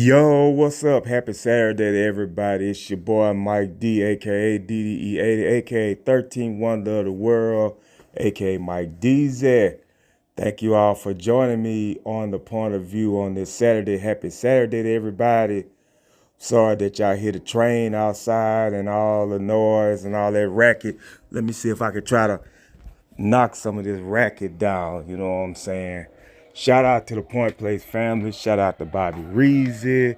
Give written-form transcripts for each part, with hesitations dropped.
Yo, what's up? Happy Saturday to everybody. It's your boy Mike D, aka DDE80, aka 13 Wonder of the World, aka Mike DZ. Thank you all for joining me on the point of view on this Saturday. Happy Saturday to everybody. Sorry that y'all hear the train outside and all the noise and all that racket. Let me see if I can try to knock some of this racket down. You know what I'm saying? Shout out to the Point Place family. Shout out to Bobby Reezy.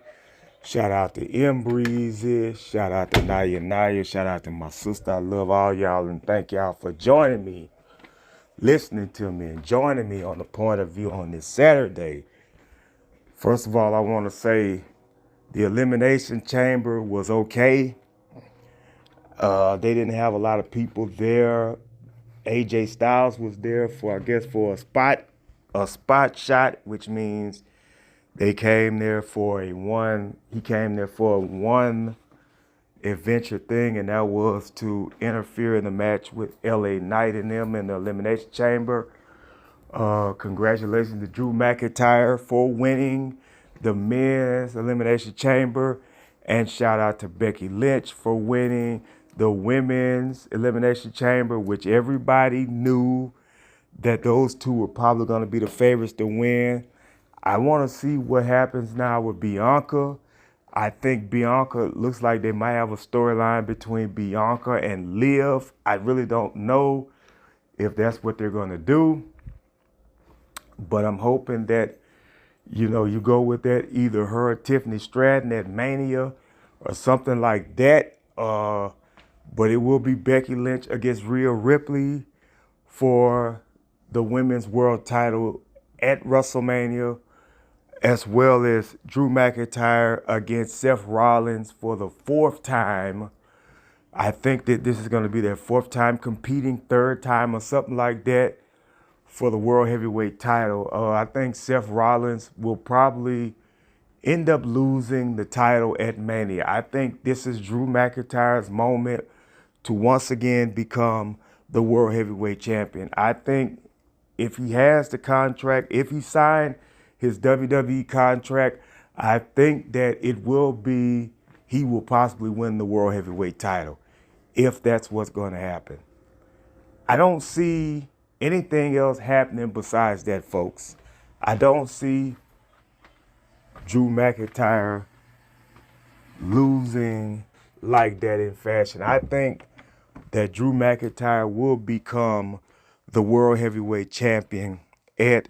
Shout out to M Breezy. Shout out to Naya Naya. Shout out to my sister. I love all y'all and thank y'all for joining me, listening to me, and joining me on the point of view on this Saturday. First of all, I want to say the Elimination Chamber was okay. They didn't have a lot of people there. AJ Styles was there for, I guess, for a spot shot, which means they came there for he came there for one adventure thing, and that was to interfere in the match with LA Knight and them in the Elimination Chamber. Congratulations to Drew McIntyre for winning the men's Elimination Chamber, and shout out to Becky Lynch for winning the women's Elimination Chamber, which everybody knew that those two were probably going to be the favorites to win. I want to see what happens now with Bianca. I think Bianca looks like they might have a storyline between Bianca and Liv. I really don't know if that's what they're going to do, but I'm hoping that, you go with that, either her or Tiffany Stratton at Mania or something like that. But it will be Becky Lynch against Rhea Ripley for the women's world title at WrestleMania, as well as Drew McIntyre against Seth Rollins for the fourth time. I think that this is going to be their fourth time competing, third time or something like that for the World Heavyweight title. I think Seth Rollins will probably end up losing the title at Mania. I think this is Drew McIntyre's moment to once again become the World Heavyweight Champion. I think if he has the contract, if he signed his WWE contract, I think that he will possibly win the World Heavyweight title, if that's what's going to happen. I don't see anything else happening besides that, folks. I don't see Drew McIntyre losing like that in fashion. I think that Drew McIntyre will become the World Heavyweight Champion at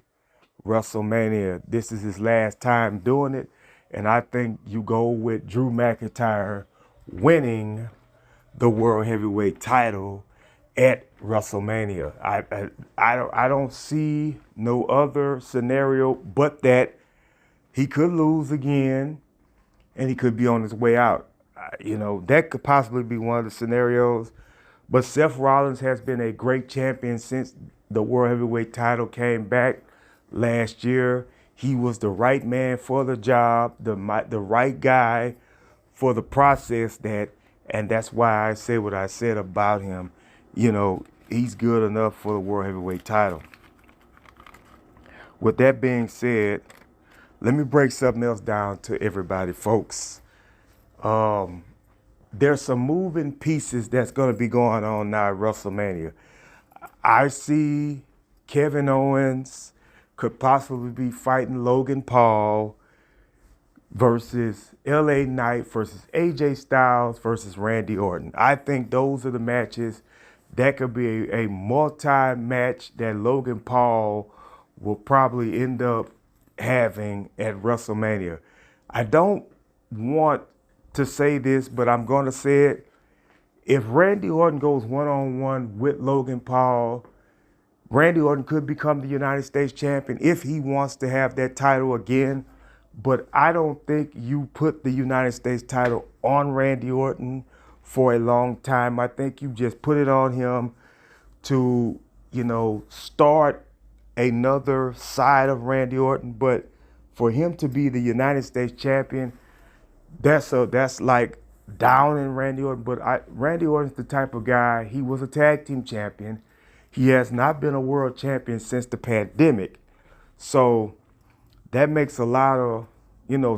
WrestleMania. This is his last time doing it, and I think you go with Drew McIntyre winning the World Heavyweight title at WrestleMania. I don't see no other scenario but that he could lose again and he could be on his way out. That could possibly be one of the scenarios. But Seth Rollins has been a great champion since the World Heavyweight title came back last year. He was the right man for the job, the right guy for the process and that's why I say what I said about him. He's good enough for the World Heavyweight title. With that being said, let me break something else down to everybody, folks. There's some moving pieces that's going to be going on now at WrestleMania. I see Kevin Owens could possibly be fighting Logan Paul versus LA Knight versus AJ Styles versus Randy Orton. I think those are the matches that could be a multi-match that Logan Paul will probably end up having at WrestleMania. I don't want to say this, but I'm going to say it. If Randy Orton goes one-on-one with Logan Paul, Randy Orton could become the United States champion if he wants to have that title again. But I don't think you put the United States title on Randy Orton for a long time. I think you just put it on him to, start another side of Randy Orton. But for him to be the United States champion, that's like down in Randy Orton. But Randy Orton's the type of guy, he was a tag team champion. He has not been a world champion since the pandemic. So that makes a lot of,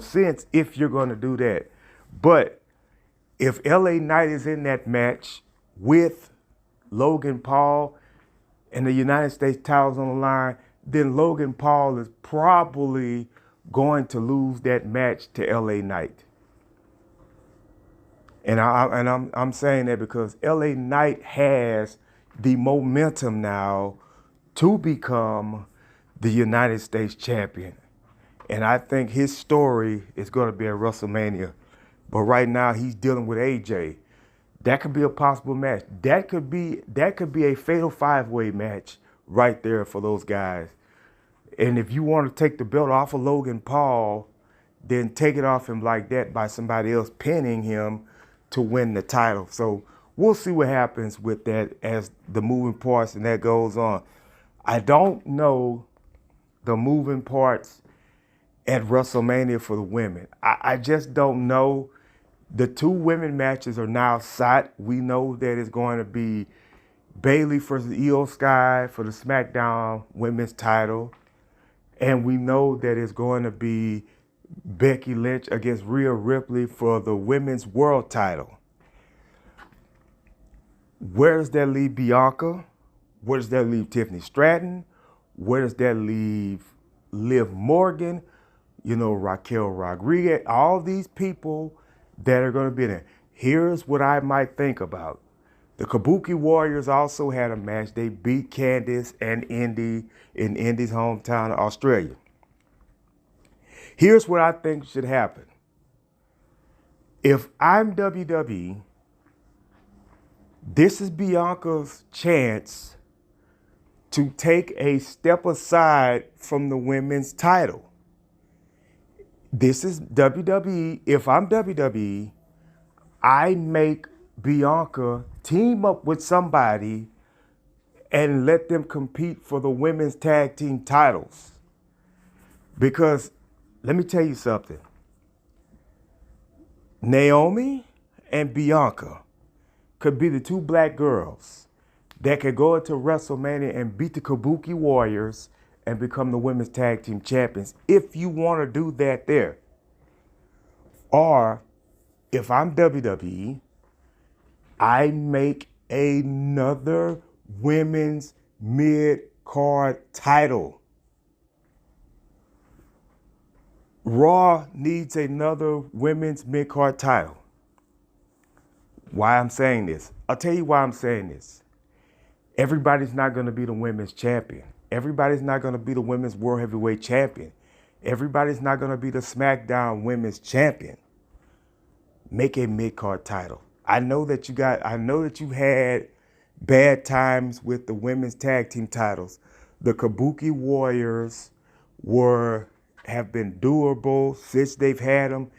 sense if you're going to do that. But if LA Knight is in that match with Logan Paul and the United States titles on the line, then Logan Paul is probably going to lose that match to LA Knight. And I'm saying that because LA Knight has the momentum now to become the United States champion. And I think his story is going to be at WrestleMania. But right now he's dealing with AJ. That could be a possible match. That could be a fatal 5-way match right there for those guys. And if you want to take the belt off of Logan Paul, then take it off him like that by somebody else pinning him to win the title. So we'll see what happens with that as the moving parts and that goes on. I don't know the moving parts at WrestleMania for the women. I just don't know. The 2 women matches are now set. We know that it's going to be Bayley versus Io Sky for the SmackDown women's title. And we know that it's going to be Becky Lynch against Rhea Ripley for the women's world title. Where does that leave Bianca? Where does that leave Tiffany Stratton? Where does that leave Liv Morgan? Raquel Rodriguez, all these people that are going to be there. Here's what I might think about. The Kabuki Warriors also had a match. They beat Candice and Indy in Indy's hometown of Australia. Here's what I think should happen. If I'm WWE, this is Bianca's chance to take a step aside from the women's title. This is WWE. If I'm WWE, I make Bianca team up with somebody and let them compete for the women's tag team titles. Because let me tell you something. Naomi and Bianca could be the 2 black girls that could go into WrestleMania and beat the Kabuki Warriors and become the women's tag team champions if you want to do that there. Or if I'm WWE, I make another women's mid-card title. Raw needs another women's mid-card title. Why I'm saying this? I'll tell you why I'm saying this. Everybody's not going to be the women's champion. Everybody's not going to be the women's world heavyweight champion. Everybody's not going to be the SmackDown women's champion. Make a mid-card title. I know that you had bad times with the women's tag team titles. The Kabuki Warriors have been durable since they've had them.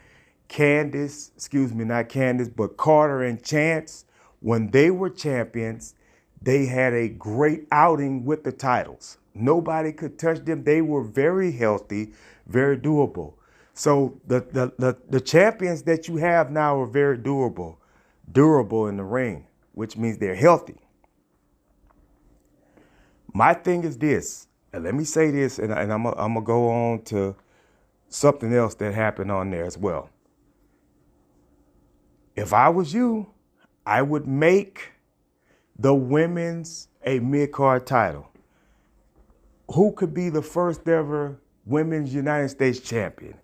But Carter and Chance, when they were champions, they had a great outing with the titles. Nobody could touch them. They were very healthy, very durable. So the champions that you have now are very durable in the ring, which means they're healthy. My thing is this, and let me say this, and I'm gonna go on to something else that happened on there as well. If I was you, I would make the women's a mid-card title. Who could be the first ever women's United States champion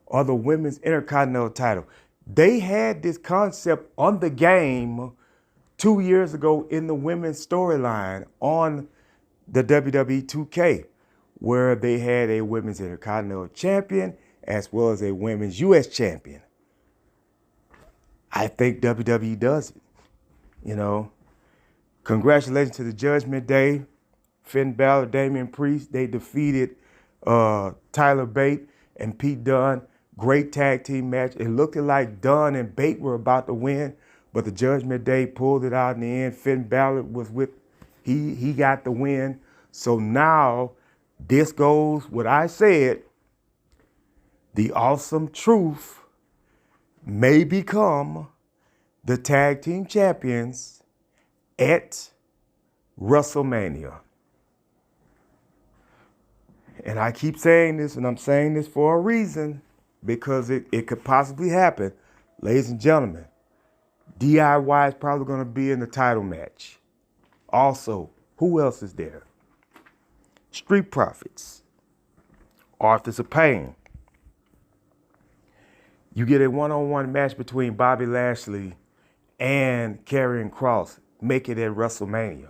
or the women's intercontinental title? They had this concept on the game 2 years ago in the women's storyline on the WWE 2K, where they had a women's intercontinental champion as well as a women's U.S. champion. I think WWE does it, Congratulations to the Judgment Day. Finn Balor, Damian Priest, they defeated Tyler Bate and Pete Dunne. Great tag team match. It looked like Dunne and Bate were about to win, but the Judgment Day pulled it out in the end. Finn Balor he got the win. So now this goes what I said. The Awesome Truth may become the tag team champions at WrestleMania. And I keep saying this, and I'm saying this for a reason. because it could possibly happen. Ladies and gentlemen, DIY is probably going to be in the title match. Also, who else is there? Street Profits, Authors of Pain. You get a one-on-one match between Bobby Lashley and Karrion Kross. Make it at WrestleMania.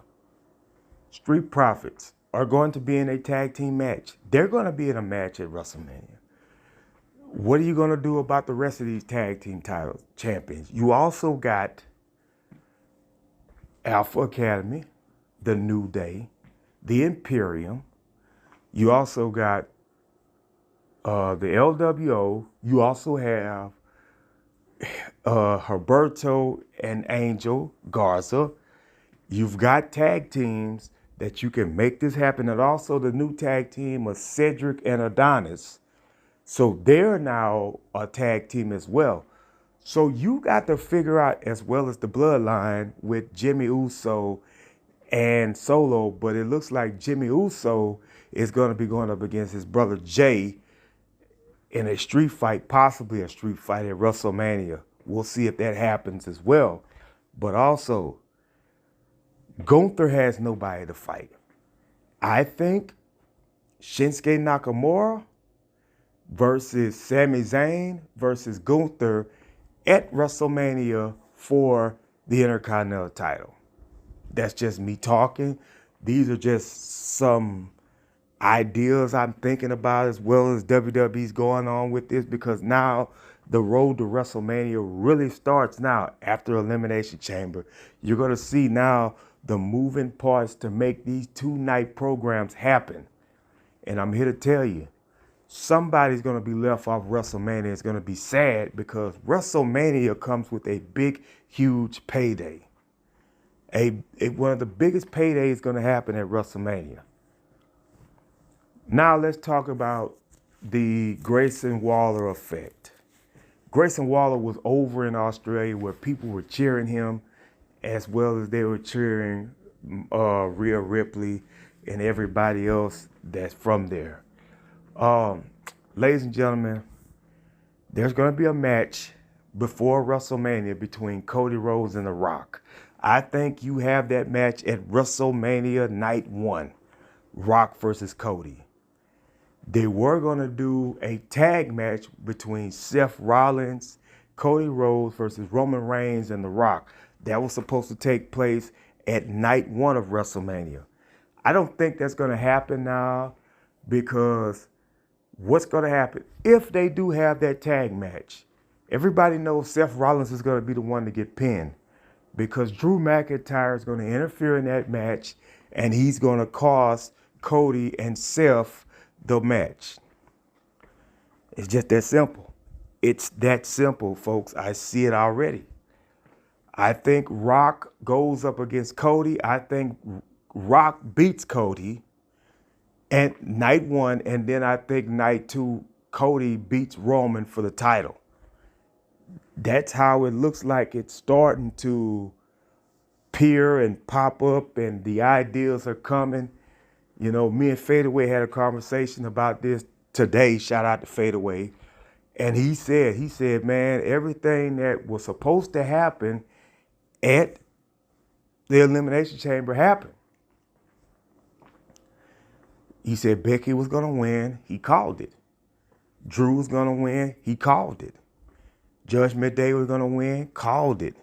Street Profits are going to be in a tag team match. They're going to be in a match at WrestleMania. What are you going to do about the rest of these tag team title champions? You also got Alpha Academy, the New Day, the Imperium. You also got the LWO. You also have Humberto and Angel Garza. You've got tag teams that you can make this happen. And also the new tag team of Cedric and Adonis. So they're now a tag team as well. So you got to figure out, as well as the bloodline with Jimmy Uso and Solo, but it looks like Jimmy Uso is going to be going up against his brother Jay in a street fight, possibly a street fight at WrestleMania. We'll see if that happens as well. But also, Gunther has nobody to fight. I think Shinsuke Nakamura versus Sami Zayn versus Gunther at WrestleMania for the Intercontinental title. That's just me talking. These are just some ideas I'm thinking about, as well as WWE's going on with this, because now the road to WrestleMania really starts now after Elimination Chamber. You're going to see now the moving parts to make these 2-night programs happen. And I'm here to tell you, somebody's going to be left off WrestleMania. It's going to be sad, because WrestleMania comes with a big, huge payday. One of the biggest paydays going to happen at WrestleMania. Now let's talk about the Grayson Waller effect. Grayson Waller was over in Australia where people were cheering him, as well as they were cheering Rhea Ripley and everybody else that's from there. Ladies and gentlemen, there's going to be a match before WrestleMania between Cody Rhodes and The Rock. I think you have that match at WrestleMania Night 1, Rock versus Cody. They were going to do a tag match between Seth Rollins, Cody Rhodes versus Roman Reigns and The Rock. That was supposed to take place at Night 1 of WrestleMania. I don't think that's going to happen now, because what's going to happen if they do have that tag match? Everybody knows Seth Rollins is going to be the one to get pinned, because Drew McIntyre is going to interfere in that match, and he's going to cost Cody and Seth the match. It's just that simple. It's that simple, folks. I see it already. I think Rock goes up against Cody. I think Rock beats Cody at Night 1, and then I think Night 2, Cody beats Roman for the title. That's how it looks like it's starting to appear and pop up, and the ideas are coming. You know, me and Fadeaway had a conversation about this today. Shout out to Fadeaway. And he said, man, everything that was supposed to happen at the Elimination Chamber happened. He said Becky was going to win. He called it. Drew was going to win. He called it. Judgment Day was going to win. Called it.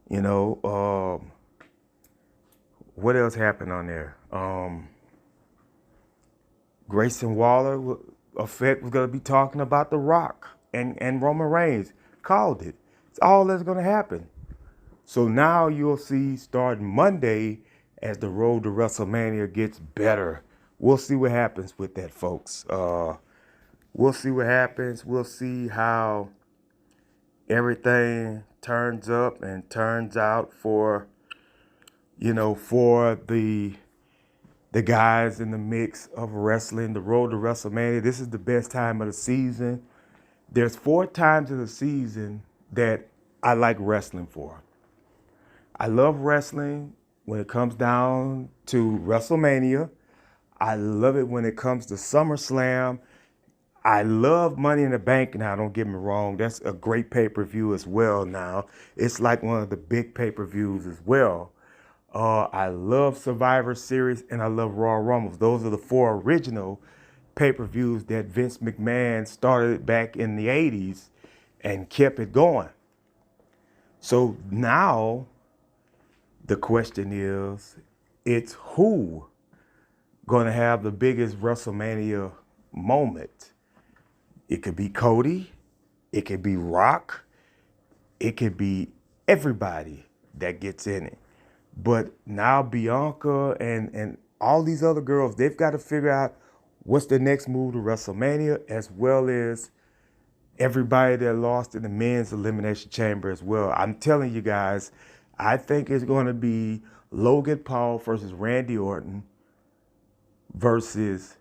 You know, what else happened on there? Grayson Waller effect was going to be talking about The Rock and Roman Reigns. Called it. It's all that's going to happen. So now you'll see starting Monday, as the road to WrestleMania gets better. We'll see what happens with that, folks. We'll see what happens. We'll see how everything turns up and turns out for, you know, for the guys in the mix of wrestling, the road to WrestleMania. This is the best time of the season. There's 4 times of the season that I like wrestling for. I love wrestling when it comes down to WrestleMania. I love it when it comes to SummerSlam. I love Money in the Bank now, don't get me wrong. That's a great pay-per-view as well now. It's like one of the big pay-per-views as well. I love Survivor Series and I love Royal Rumbles. Those are the four original pay-per-views that Vince McMahon started back in the 80s and kept it going. So now the question is, it's who going to have the biggest WrestleMania moment? It could be Cody, it could be Rock, it could be everybody that gets in it. But now Bianca and all these other girls, they've got to figure out what's the next move to WrestleMania, as well as everybody that lost in the men's elimination chamber as well. I'm telling you guys, I think it's going to be Logan Paul versus Randy Orton versus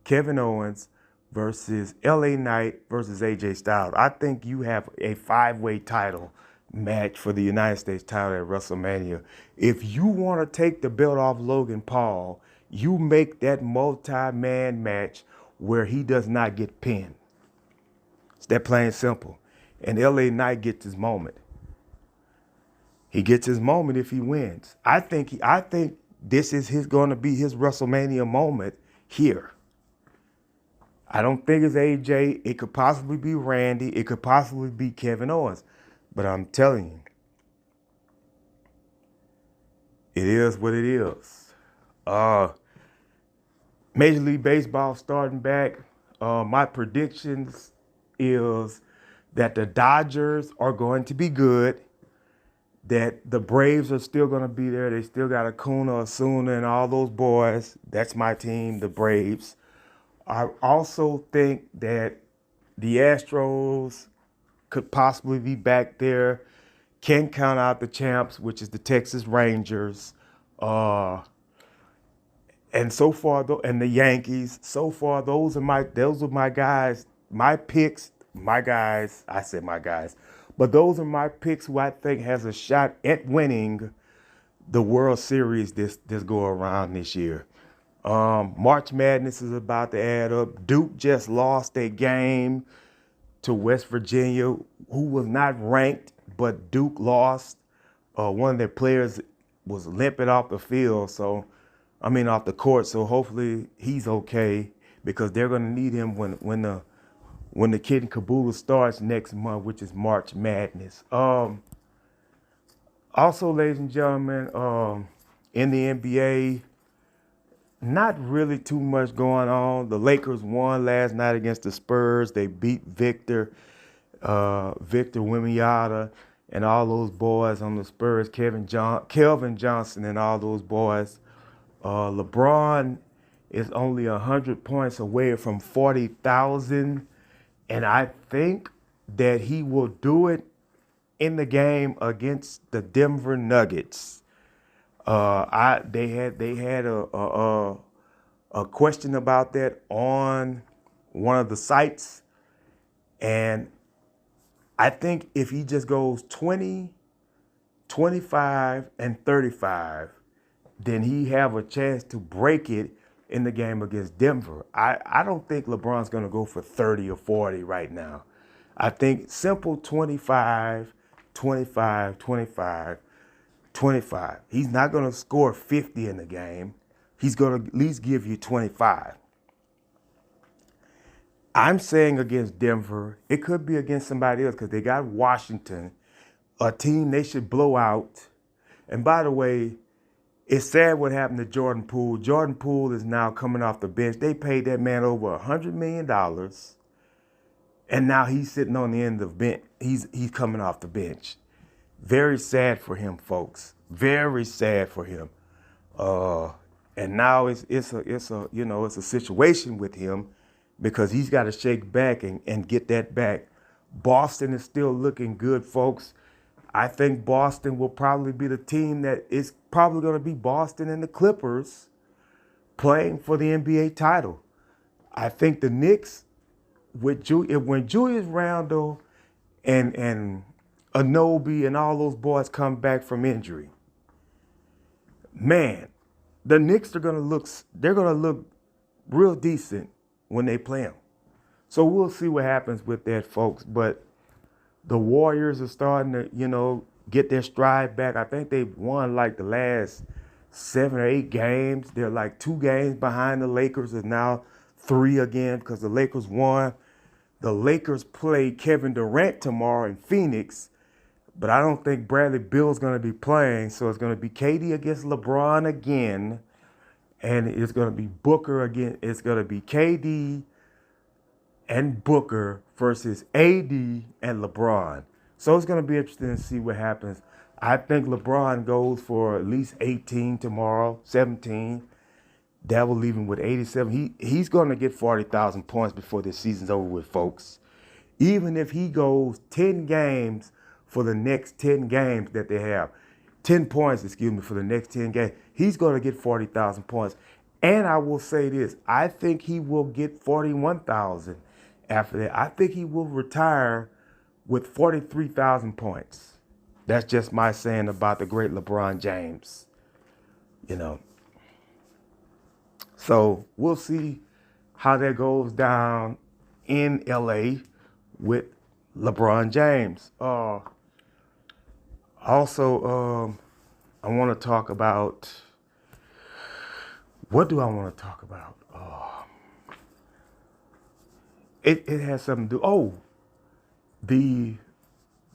Kevin Owens versus LA Knight versus AJ Styles. I think you have a 5-way title match for the United States title at WrestleMania. If you want to take the belt off Logan Paul, you make that multi-man match where he does not get pinned. It's that plain and simple. And LA Knight gets his moment. He gets his moment if he wins. I think this is going to be his WrestleMania moment here. I don't think it's AJ. It could possibly be Randy. It could possibly be Kevin Owens. But I'm telling you, it is what it is. Major League Baseball starting back. My predictions is that the Dodgers are going to be good, that the Braves are still going to be there. They still got Acuna, Osuna, and all those boys. That's my team, the Braves. I also think that the Astros could possibly be back there. Can't count out the champs, which is the Texas Rangers. And so far, and the Yankees. So far, those are my guys, my picks, my guys. I said my guys, but those are my picks who I think has a shot at winning the World Series this go around this year. March Madness is about to add up. Duke just lost a game to West Virginia, who was not ranked, but Duke lost. One of their players was limping off the field, off the court. So hopefully he's okay, because they're going to need him when the kid and caboodle starts next month, which is March Madness. Also, ladies and gentlemen, in the NBA, not really too much going on. The Lakers won last night against the Spurs. They beat Victor Wembanyama and all those boys on the Spurs, Kelvin Johnson and all those boys. LeBron is only 100 points away from 40,000, and I think that he will do it in the game against the Denver Nuggets. They had a question about that on one of the sites, and I think if he just goes 20, 25, and 35, then he have a chance to break it in the game against Denver. I don't think LeBron's going to go for 30 or 40 right now. I think simple 25, 25, 25. 25. He's not going to score 50 in the game. He's going to at least give you 25. I'm saying against Denver. It could be against somebody else because they got Washington, a team they should blow out. And by the way, it's sad what happened to Jordan Poole. Jordan Poole is now coming off the bench. They paid that man over $100 million. And now he's sitting on the end of the bench. He's coming off the bench. Very sad for him, folks. Very sad for him. And now it's a situation with him, because he's got to shake back and get that back. Boston is still looking good, folks. I think Boston will probably be the team that is probably going to be Boston and the Clippers playing for the NBA title. I think the Knicks, when Julius Randle and Anobi and all those boys come back from injury, man, the Knicks they're gonna look real decent when they play them. So we'll see what happens with that, folks. But the Warriors are starting to, get their stride back. I think they've won like the last 7 or 8 games. They're like 2 games behind the Lakers, and now 3 again because the Lakers won. The Lakers play Kevin Durant tomorrow in Phoenix, but I don't think Bradley Beal's going to be playing. So it's going to be KD against LeBron again, and it's going to be Booker again. It's going to be KD and Booker versus AD and LeBron. So it's going to be interesting to see what happens. I think LeBron goes for at least 18 tomorrow, 17. That will leave him with 87. He's going to get 40,000 points before this season's over with, folks. Even if he goes 10 games for the next 10 games that they have, 10 points, for the next 10 games, he's going to get 40,000 points. And I will say this, I think he will get 41,000 after that. I think he will retire with 43,000 points. That's just my saying about the great LeBron James, So we'll see how that goes down in LA with LeBron James. Also, I want to talk about, what do I want to talk about? It has something to do.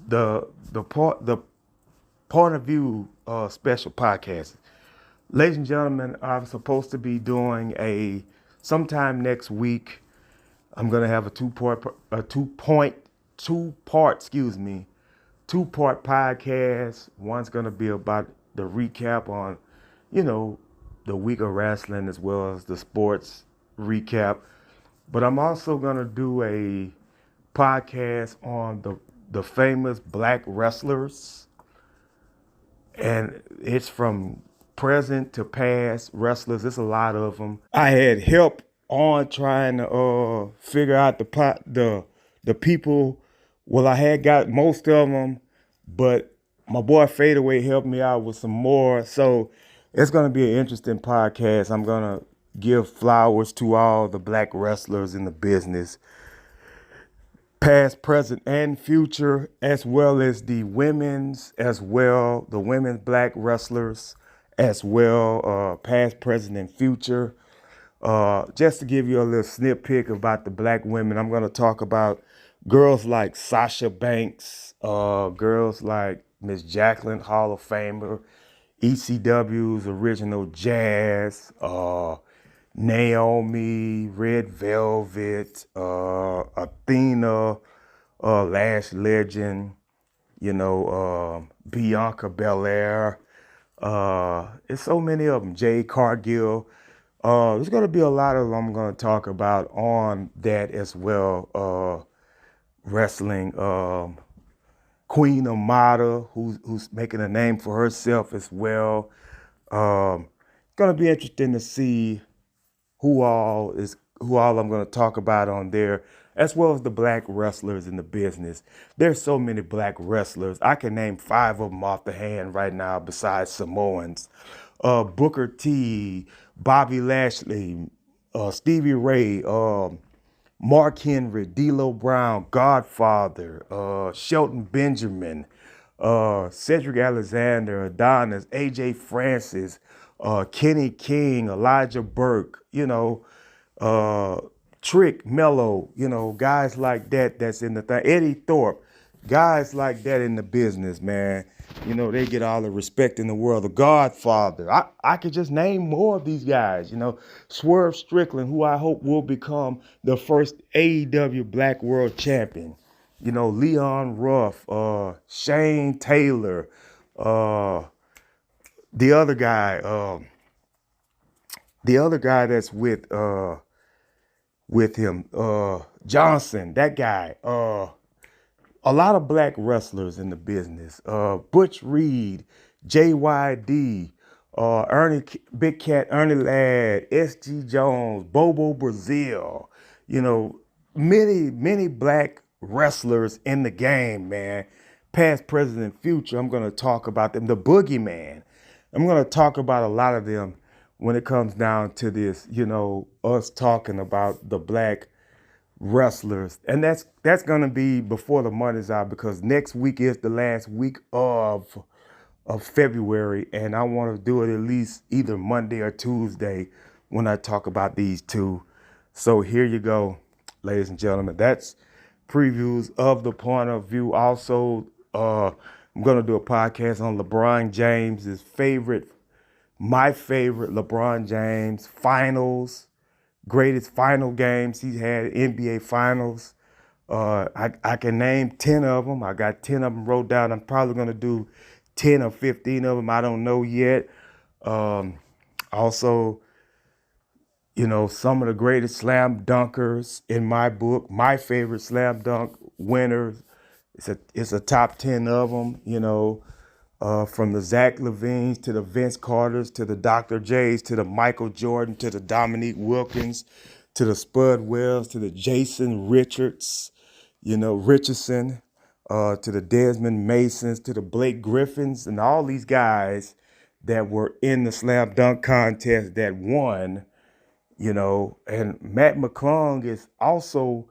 The point of view special podcast. Ladies and gentlemen, I'm supposed to be doing sometime next week. I'm gonna have a two-part podcast. One's gonna be about the recap on, the week of wrestling as well as the sports recap. But I'm also gonna do a podcast on the famous black wrestlers, and it's from present to past wrestlers. There's a lot of them. I had help on trying to figure out the people. Well, I had got most of them, but my boy Fadeaway helped me out with some more. So it's gonna be an interesting podcast. I'm gonna give flowers to all the black wrestlers in the business, past, present, and future, as well as the women's black wrestlers as well, past, present, and future. Just to give you a little snippet about the black women, I'm going to talk about girls like Sasha Banks, girls like Miss Jacqueline, Hall of Famer, ECW's Original Jazz, Naomi, Red Velvet, Athena, Lash Legend, Bianca Belair. It's so many of them. Jade Cargill. There's going to be a lot of them I'm going to talk about on that as well. Wrestling. Queen Amada, who's making a name for herself as well. Going to be interesting to see who all I'm going to talk about on there, as well as the black wrestlers in the business. There's so many black wrestlers. I can name 5 of them off the hand right now besides Samoans. Booker T, Bobby Lashley, Stevie Ray, Mark Henry, D'Lo Brown, Godfather, Shelton Benjamin, Cedric Alexander, Adonis, AJ Francis, Kenny King, Elijah Burke, Trick, Mello, guys like that's in the thing. Eddie Thorpe, guys like that in the business, man. They get all the respect in the world. The Godfather. I could just name more of these guys, Swerve Strickland, who I hope will become the first AEW Black World Champion. Leon Ruff, Shane Taylor, the other guy that's with him, Johnson, that guy. A lot of black wrestlers in the business. Butch Reed, JYD, Big Cat Ernie Ladd, SG Jones, Bobo Brazil. Many black wrestlers in the game, man. Past, present, and future. I'm going to talk about them. The Boogeyman. I'm going to talk about a lot of them when it comes down to this, us talking about the black wrestlers, and that's gonna be before the month is out because next week is the last week of February, and I want to do it at least either Monday or Tuesday when I talk about these two. So here you go, ladies and gentlemen. That's previews of the point of view. Also, I'm gonna do a podcast on LeBron James's my favorite LeBron James finals, greatest final games he's had, NBA finals. I can name 10 of them. I got 10 of them wrote down. I'm probably going to do 10 or 15 of them. I don't know yet. Also, some of the greatest slam dunkers in my book, my favorite slam dunk winners. It's a top 10 of them, from the Zach Levines to the Vince Carters to the Dr. J's to the Michael Jordan to the Dominique Wilkins to the Spud Wells to the Jason Richardson, to the Desmond Masons, to the Blake Griffins, and all these guys that were in the slam dunk contest that won, and Matt McClung is also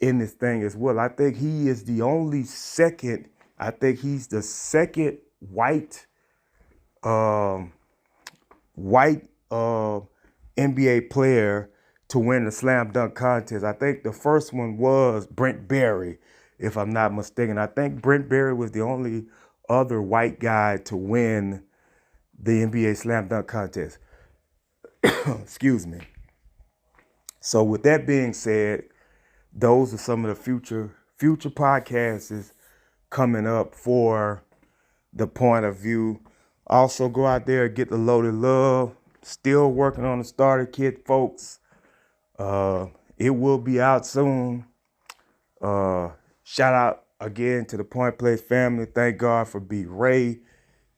in this thing as well. I think he is the only I think he's the second white NBA player to win the slam dunk contest. I think the first one was Brent Berry, if I'm not mistaken. I think Brent Berry was the only other white guy to win the NBA slam dunk contest. Excuse me. So with that being said, those are some of the future podcasts coming up for the point of view. Also go out there and get the Loaded Love. Still working on the starter kit, folks. It will be out soon. Shout out again to the Point Place family. Thank God for B.Ray.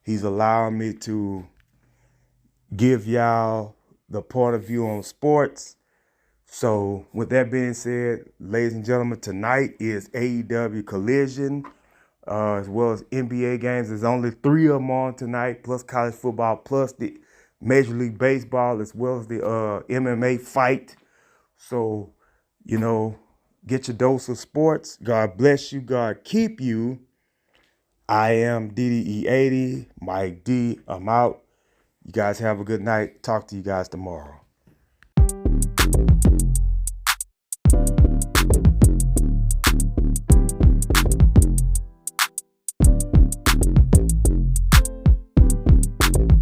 He's allowing me to give y'all the point of view on sports. So with that being said, ladies and gentlemen, tonight is AEW Collision, as well as NBA games. There's only 3 of them on tonight, plus college football, plus the Major League Baseball, as well as the MMA fight. So, get your dose of sports. God bless you. God keep you. I am DDE80, Mike D. I'm out. You guys have a good night. Talk to you guys tomorrow.